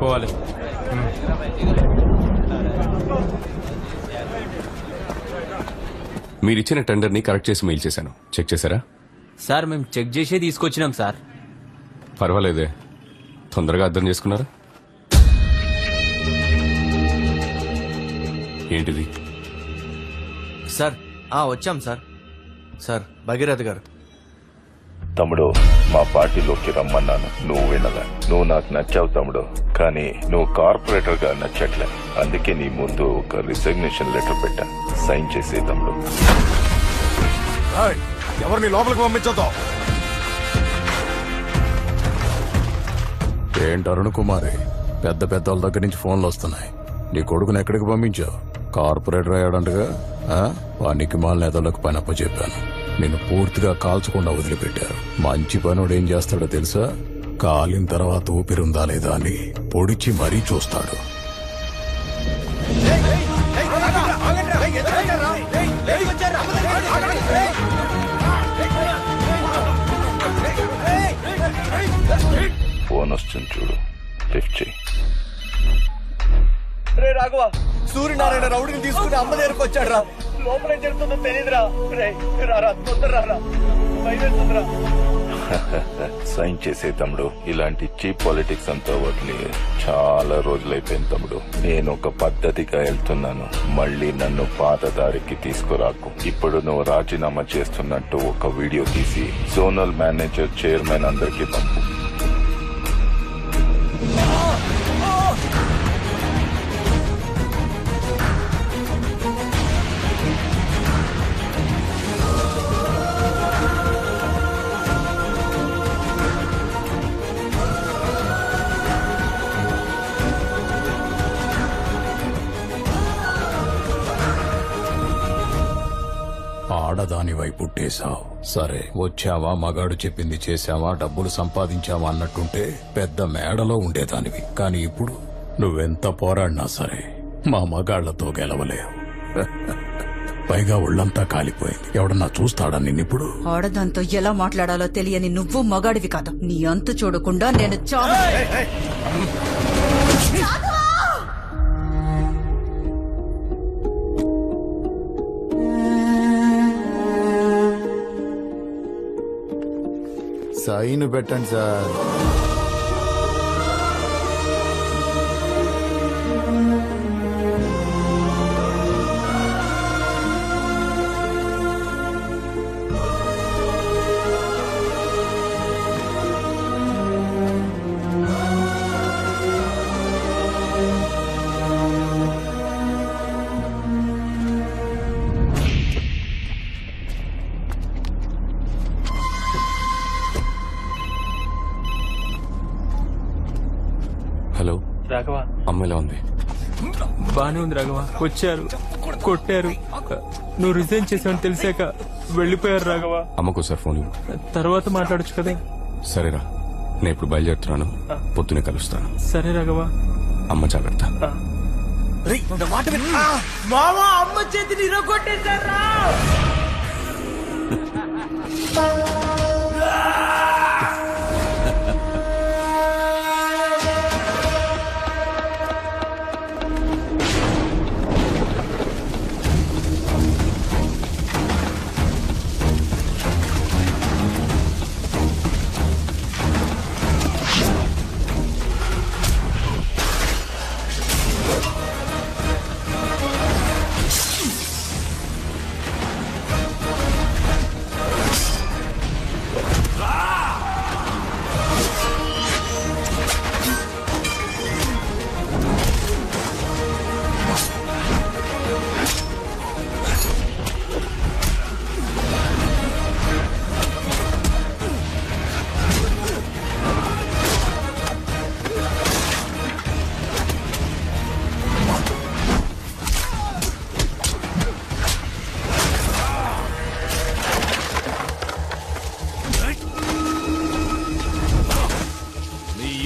పోవాలి. మీరిచ్చిన టెండర్ని కరెక్ట్ చేసి మెయిల్ చేశాను. చెక్ చేశారా? సార్ మేము చెక్ చేసే తీసుకొచ్చినాం సార్. పర్వాలేదే, తొందరగా అర్థం చేసుకున్నారా? ఏంటిది? సార్ వచ్చాం సార్. సార్ భగీరథ్ గారు. తమ్ముడు, మా పార్టీలోకి రమ్మన్నాను, నువ్వు వినలా. నువ్వు నాకు నచ్చావు తమ్ముడు, కానీ నువ్వు కార్పొరేటర్ గా నచ్చట్లే. అందుకే నీ ముందు ఒక రిజిగ్నేషన్ లెటర్ పెట్టా, సైన్ చేసే తమ్ముడు. ఎవరిని లోపలికి పంపించొద్దాం. ఏంటి అరుణ్ కుమారి, పెద్ద పెద్ద వాళ్ళ దగ్గర నుంచి ఫోన్లు వస్తున్నాయి. నీ కొడుకుని ఎక్కడికి పంపించావు? కార్పొరేటర్ అయ్యాడంటగా. వానికి మాల నేతలకు పని అప్పచెప్పాను. నేను పూర్తిగా కాల్చకుండా వదిలిపెట్టారు. మంచి పనుడు ఏం చేస్తాడో తెలుసా? కాలిన తర్వాత ఊపిరుందా లేదా అని పొడిచి మరీ చూస్తాడు. ఫోన్ వస్తుంది చూడు, లిఫ్ట్ చేయి. రే రాఘవ, సూర్యనారాయణ రౌడీని తీసుకుని అమ్మ దగ్గరకు వచ్చాడు రా. లోపల ఏం జరుగుతుందో తెలియదురా. రే రారా, తొందర రారా, బయలుదేరుతుందిరా. సైన్ చేసే తమ్ముడు. ఇలాంటి చీప్ పాలిటిక్స్ అంతా వదిలి చాలా రోజులైపోయింది తమ్ముడు. నేను ఒక పద్ధతిగా వెళ్తున్నాను, మళ్ళీ నన్ను పాత దారికి తీసుకురాకు. ఇప్పుడు నువ్వు రాజీనామా చేస్తున్నట్టు ఒక వీడియో తీసి జోనల్ మేనేజర్, చైర్మన్ అందరికీ పంపు. ఆడదానివై పుట్టేశావు. సరే, వచ్చావా, మగాడు చెప్పింది చేశావా, డబ్బులు సంపాదించావా అన్నట్టుంటే పెద్ద మేడలో ఉండేదానివి. కానీ ఇప్పుడు నువ్వెంత పోరాడినా సరే మా మగాళ్లతో గెలవలేవు. పైగా ఒళ్ళంతా కాలిపోయింది. ఎవడన్నా చూస్తాడా నిన్నిప్పుడు? ఆడదాంతో ఎలా మాట్లాడాలో తెలియని నువ్వు మగాడివి కాదు. నీ అంతు చూడకుండా నేను సైన్ పెట్టండి సార్. హలో రాఘవ, అమ్మాయిలా ఉంది? బానే ఉంది రాఘవ. వచ్చారు, కొట్టారు. నువ్వు రిజైన్ చేసావని తెలిసాక వెళ్ళిపోయారు రాఘవ. అమ్మకు సార్ ఫోన్ ఇవ్వు. తర్వాత మాట్లాడొచ్చు కదా. సరేరా, నేను ఇప్పుడు బయలుదేరుతున్నాను, పొద్దునే కలుస్తాను. సరే రాఘవ. అమ్మ జాగ్రత్త. మామా, అమ్మ చేతిని ఇరగొట్టేశారా?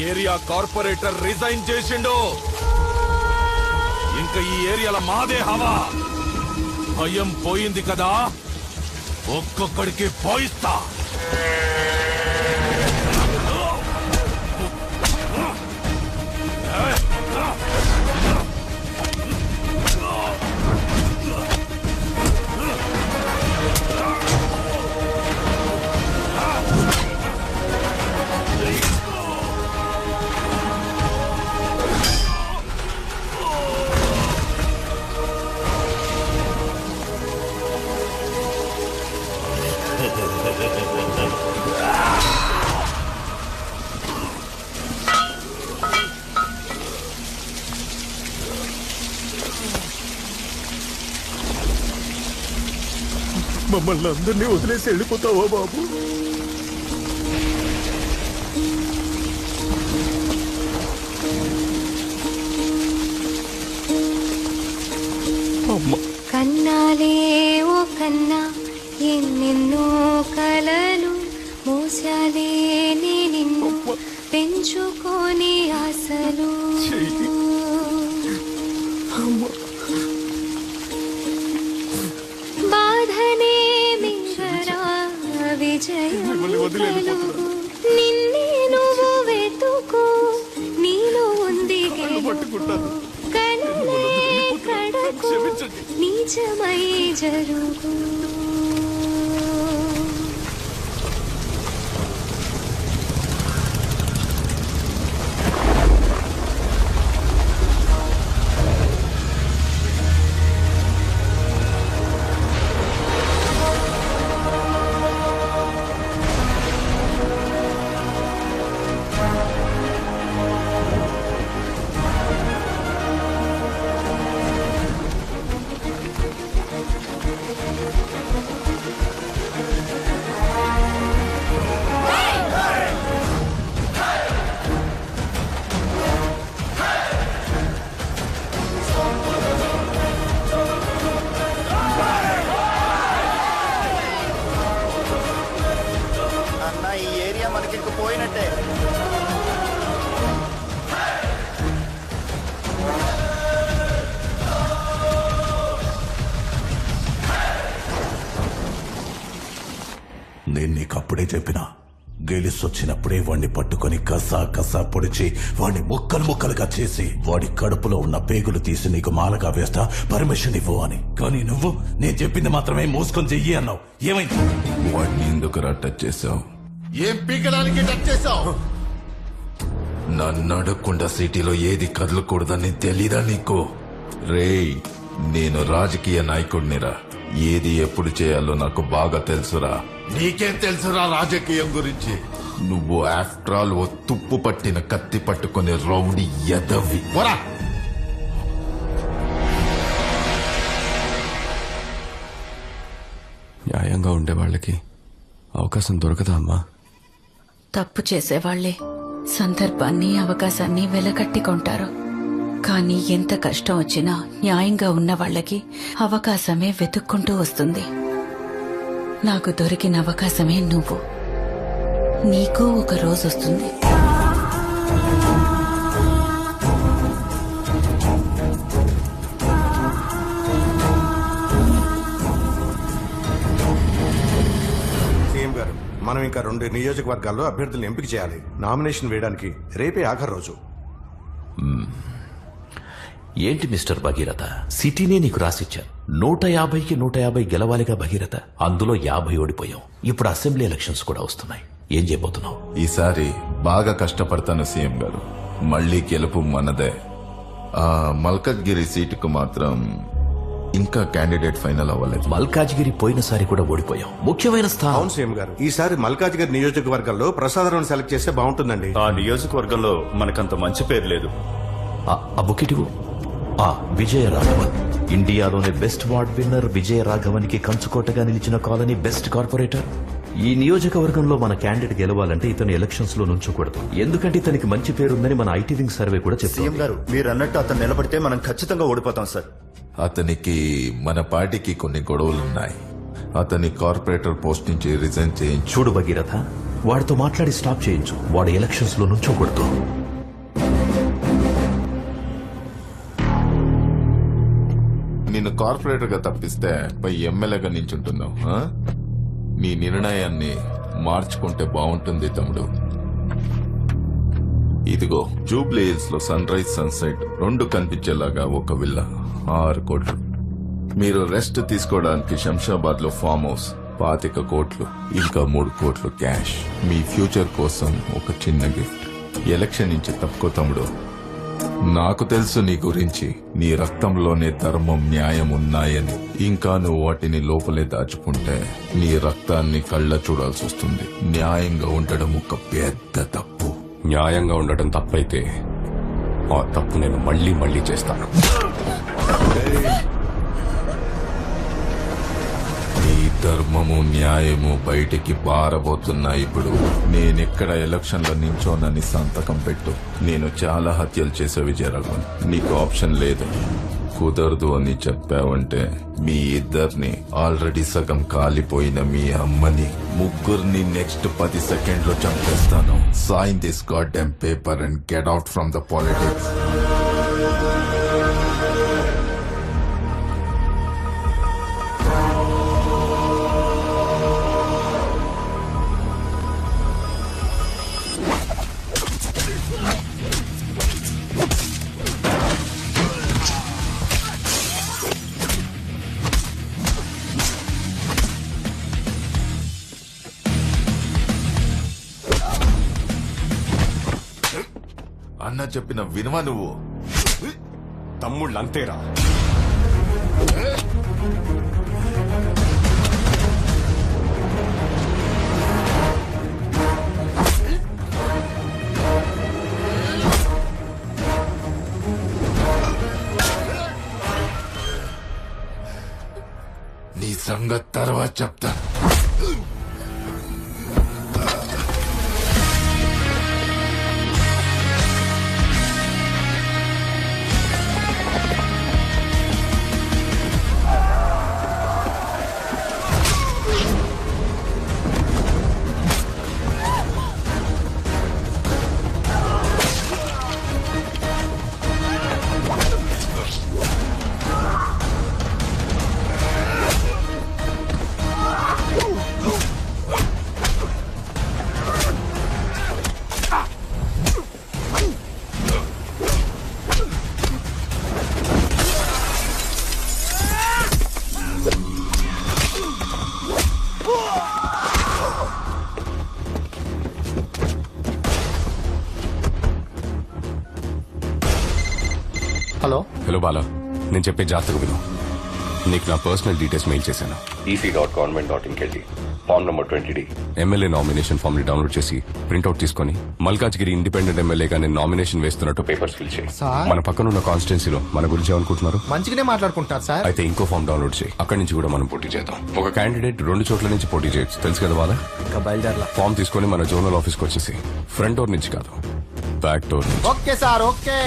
ఏరియా కార్పొరేటర్ రిజైన్ చేసిండు. ఇంకా ఈ ఏరియాలో మాదే హవా. భయం పోయింది కదా, ఒక్కొక్కడికి పోయిస్తా. మమ్మల్ని అందరినీ వదిలేసి వెళ్ళిపోతావా బాబు? కన్నాలే ఓ కన్నా ఎన్నెన్నో కలలు మోసాలే నే నిన్ను పెంచుకొని ఆశలు బాధనే మింగరా విజయం కలుగు నిన్నే నువ్వు వెతుకు నీలో ఉంది గెలుపు కనులే కడకు నిజమై జరుగు అన్న ఈ ఏరియా మనకి ఇంక పోయినట్టే. నేను నీకు అప్పుడే చెప్పినా, గెలిసొచ్చినప్పుడే వాణ్ణి పట్టుకొని కసా కసా పొడిచి వాణ్ణి ముక్కలు ముక్కలుగా చేసి వాడి కడుపులో ఉన్న పేగులు తీసి నీకు మాలగా వేస్తా, పర్మిషన్ ఇవ్వు అని. కానీ నువ్వు నేను చెప్పింది మాత్రమే మూసుకొని చెయ్యి అన్నావు. ఏమైంది? వాడిని ఎందుకురా టచ్ చేసావు? ఏం పీకడానికి టచ్ చేసావు? నన్ను అడగకుండా సిటీలో ఏది కదలకూడదని తెలీదా నీకు? రేయ్, నేను రాజకీయ నాయకుడినిరా. ఏది ఎప్పుడు చేయాలో నాకు బాగా తెలుసురా. నీకేం తెలుసురా రాజకీయం గురించి? నువ్వు ఆఫ్టర్ ఆల్ ఓ తుప్పు పట్టిన కత్తి పట్టుకునే రౌడీ ఎదవి. పోరా. న్యాయంగా ఉండే వాళ్ళకి అవకాశం దొరకదా అమ్మా? తప్పు చేసేవాళ్లే సందర్భాన్ని అవకాశాన్ని వెలకట్టి కొంటారు. కానీ ఎంత కష్టం వచ్చినా న్యాయంగా ఉన్న వాళ్ళకి అవకాశమే వెతుక్కుంటూ వస్తుంది. నాకు దొరికిన అవకాశమే నువ్వు. నీకు ఒక రోజు వస్తుంది. సీఎం గారు, మనం ఇంకా 2 నియోజకవర్గాల్లో అభ్యర్థులను ఎంపిక చేయాలి. నామినేషన్ వేయడానికి రేపే ఆఖరి రోజు. ఏంటి మిస్టర్ భగీరథ, సిటీనే నీకు రాసిచ్చాను. 150కి 150 గెలవాలిగా భగీరథ. అందులో 50 ఓడిపోయాం. ఇప్పుడు అసెంబ్లీ ఎలక్షన్స్ కూడా వస్తున్నాయి. ఏం చేయబోతున్నావు? ఈసారి బాగా కష్టపడతాను సీఎం గారు. మళ్ళీ గెలుపు మనదే. ఆ మల్కజ్గిరి సీటుకు మాత్రం ఇంకా క్యాండిడేట్ ఫైనల్ అవ్వలేదు. మల్కాజ్గిరి పోయినసారి కూడా ఓడిపోయాం. ముఖ్యమైన స్థానం. అవును సీఎం గారు, ఈసారి మల్కాజ్గిరి నియోజకవర్గంలో ప్రసాదరావును సెలెక్ట్ చేస్తే బాగుంటుందండి. ఆ నియోజకవర్గంలో మనకంత మంచి పేరు లేదు. ఆ బుకిటివు. విజయరాఘవన్, ఇండియాలోనే బెస్ట్ వార్డ్ విన్నర్ విజయరాఘవన్కి కంచుకోటగా నిలిచిన కాలనీ బెస్ట్ కార్పొరేటర్. ఈ నియోజకవర్గంలో మన క్యాండిడేట్ గెలవాలంటే ఇతను ఎలక్షన్స్ లో నుంచోకూడదు. ఎందుకంటే ఇతనికి మంచి పేరుందని మన ఐటీ వింగ్ సర్వే కూడా చెప్పింది. సీఎం గారు, మీరు అన్నట్టు అతను నిలబడితే మనం ఖచ్చితంగా ఓడిపోతాం సార్. అతనికి మన పార్టీకి కొన్ని గొడవలున్నాయి. అతని కార్పొరేటర్ పోస్ట్ నుంచి రిజైన్ చేయించు. చూడు భగీరథ, వాడితో మాట్లాడి స్టాప్ చేయించు. వాడు ఎలక్షన్స్ లో నుంచోకూడదు. నిన్ను కార్పొరేటర్ గా తప్పిస్తే పై ఎమ్మెల్యేగా నించుంటున్నావు. నీ నిర్ణయాన్ని మార్చుకుంటే బాగుంటుంది తమ్ముడు. ఇదిగో జూబ్లీ హిల్స్ లో సన్ రైజ్ సన్సెట్ 2 కనిపించేలాగా ఒక విల్లా, 6 కోట్లు. మీరు రెస్ట్ తీసుకోవడానికి శంషాబాద్ లో ఫామ్ హౌస్ 25 కోట్లు, ఇంకా 3 కోట్లు క్యాష్. మీ ఫ్యూచర్ కోసం ఒక చిన్న గిఫ్ట్. ఎలక్షన్ నుంచి తప్పుకో తమ్ముడు. నాకు తెలుసు నీ గురించి. నీ రక్తంలోనే ధర్మం, న్యాయం ఉన్నాయని. ఇంకా నువ్వు వాటిని లోపలే దాచుకుంటే నీ రక్తాన్ని కళ్ళ చూడాల్సి వస్తుంది. న్యాయంగా ఉండడం ఒక పెద్ద తప్పు. న్యాయంగా ఉండటం తప్పైతే ఆ తప్పు నేను మళ్ళీ మళ్ళీ చేస్తాను. నీ ధర్మము న్యాయము బయటికి పారబోతున్నా. ఇప్పుడు నేనెక్కడ ఎలక్షన్లో నించోనని సంతకం పెట్టు. నేను చాలా హత్యలు చేసే విజయరాఘవన్, నీకు ఆప్షన్ లేదు. కుదరదు అని చెప్పావంటే మీ ఇద్దరిని, ఆల్రెడీ సగం కాలిపోయిన మీ అమ్మని, ముగ్గురిని నెక్స్ట్ 10 సెకండ్లో చంపేస్తాను. Sign this goddamn paper and get out from the politics. అన్న చెప్పిన వినవా నువ్వు? తమ్ముళ్ళు అంతేరా. నీ సంగతి తర్వాత చెప్తా. హలో బాలా, నేను చెప్పే జాతక విను. నీకు నా పర్సనల్ డీటెయిల్స్ మెయిల్ చేశాను. ec.government.in కెళ్ళి form number 20D MLA nomination form ని డౌన్లోడ్ చేసి ప్రింట్అవుట్ తీసుకొని మల్కాజ్గిరి ఇండిపెండెంట్ ఎమ్మెల్యేగా నేను నామినేషన్ వేస్తున్నట్టు పేపర్స్ ఫిల్ చేయి. మన పక్కన ఉన్న కాన్స్టిట్యున్సీలో మన గురించి ఏమనుకుంటున్నారు? మంచిగానే మాట్లాడుకుంటారు సార్. అయితే ఇంకో ఫామ్ డౌన్లోడ్ చేయి. అక్కడి నుంచి కూడా మనం పోటీ చేద్దాం. ఒక క్యాండిడేట్ 2 చోట్ల నుంచి పోటీ చేయొచ్చు, తెలుసు కదా బాలా? ఇంకా బయలుదేరలా. ఫామ్ తీసుకొని మన జోనల్ ఆఫీస్కి వచ్చేసి ఫ్రంట్ డోర్ నుంచి కాదు, బ్యాక్ డోర్ నుంచి. Okay sir, okay.